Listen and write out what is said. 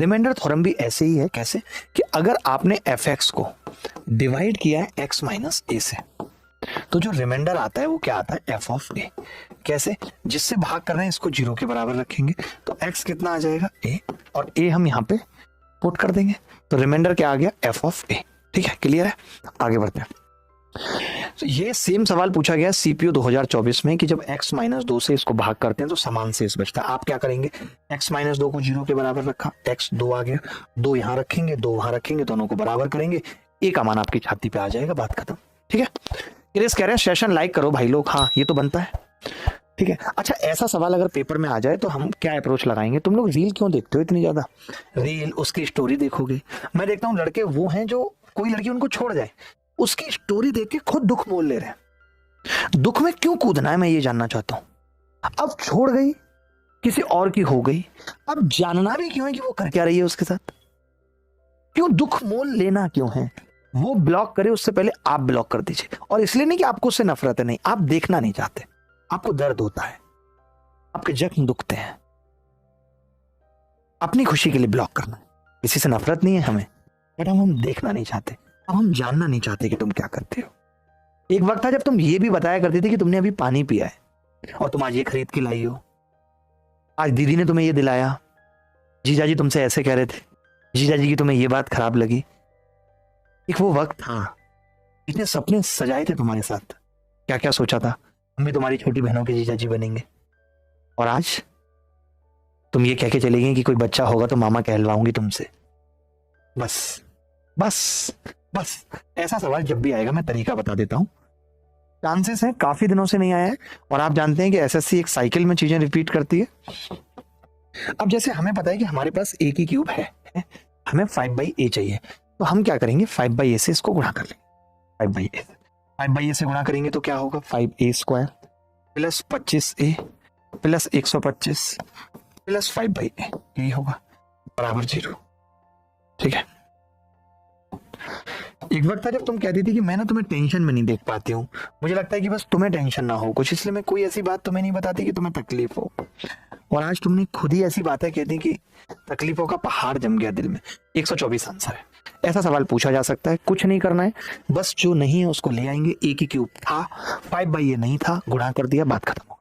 Remainder theorem भी ऐसे ही है। कैसे कि अगर आपने एफ एक्स को डिवाइड किया है एक्स माइनस ए से, तो जो रिमाइंडर आता है वो क्या आता है, एफ ऑफ ए। कैसे, जिससे भाग कर रहे हैं इसको 0 के बराबर रखेंगे तो एक्स कितना आ जाएगा, ए, और ए हम यहाँ पे पुट कर देंगे तो रिमाइंडर क्या आ गया, एफ ऑफ ए। ठीक है, क्लियर है, आगे बढ़ते हैं। तो ये सेम सवाल पूछा गया सीपीयू 2024 में कि जब x माइनस 2 से इसको भाग करते हैं तो समान शेष बचता है। आप क्या करेंगे, x माइनस 2 को 0 के बराबर रखा, x 2 आ गया, 2 यहाँ रखेंगे, 2 वहां रखेंगे, दोनों को बराबर करेंगे, ए का मान आपकी छाती पे आ जाएगा, बात खत्म। ठीक है, क्रिस कह रहे हैं सेशन लाइक करो भाई लोग, हाँ ये तो बनता है। ठीक है, अच्छा ऐसा सवाल अगर पेपर में आ जाए तो हम क्या अप्रोच लगाएंगे, तुम लोग रील क्यों देखते हो इतनी ज्यादा, रील उसकी स्टोरी देखोगे। मैं देखता हूँ लड़के वो हैं जो कोई लड़की उनको छोड़ जाए, उसकी स्टोरी देख के खुद दुख मोल ले रहे हैं। दुख में क्यों कूदना है, मैं ये जानना चाहता हूं। अब छोड़ गई, किसी और की हो गई, अब जानना भी क्यों है कि वो कर क्या रही है उसके साथ, क्यों दुख मोल लेना क्यों है। वो ब्लॉक करे उससे पहले आप ब्लॉक कर दीजिए, और इसलिए नहीं कि आपको उससे नफरत है, नहीं, आप देखना नहीं चाहते, आपको दर्द होता है, आपके जख्म दुखते हैं, अपनी खुशी के लिए ब्लॉक करना है। किसी से नफरत नहीं है हमें, बट हम देखना नहीं चाहते, अब हम जानना नहीं चाहते कि तुम क्या करते हो। एक वक्त था जब तुम ये भी बताया करते थे कि तुमने अभी पानी पिया है और तुम आज ये खरीद के लाई हो, आज दीदी ने तुम्हें ये दिलाया, जीजा जी तुमसे ऐसे कह रहे थे, जीजा जी की तुम्हें ये बात खराब लगी। एक वो वक्त था, इतने सपने सजाए थे तुम्हारे साथ, क्या क्या सोचा था, हम भी तुम्हारी छोटी बहनों के जीजा जी बनेंगे, और आज तुम ये कह के चले गई कि कोई बच्चा होगा तो मामा कहलवाऊंगी तुमसे। बस बस बस, ऐसा सवाल जब भी आएगा मैं तरीका बता देता हूं। चांसेस हैं काफी दिनों से नहीं आया है, और आप जानते हैं कि एसएससी एक साइकिल में चीजें रिपीट करती है। अब जैसे हमें पता है कि हमारे पास ए की क्यूब है, हमें 5/a चाहिए, तो हम क्या करेंगे, 5/a से इसको गुणा कर लेंगे। 5/a से गुणा करेंगे तो क्या होगा, 5a square plus 25a plus 125 plus 5/a, यही होगा, बराबर 0। ठीक है, एक वक्त था जब तुम कहती थी कि मैं ना तुम्हें टेंशन में नहीं देख पाती हूँ, मुझे लगता है कि बस तुम्हें टेंशन ना हो कुछ, इसलिए मैं कोई ऐसी बात तुम्हें नहीं बताती कि तुम्हें तकलीफ हो, और आज तुमने खुद ही ऐसी बातें कहती कि तकलीफों का पहाड़ जम गया दिल में। 124 आंसर है। ऐसा सवाल पूछा जा सकता है, कुछ नहीं करना है, बस जो नहीं है उसको ले आएंगे। ए की क्यूब था, 5/a नहीं था, गुणा कर दिया, बात खत्म हो।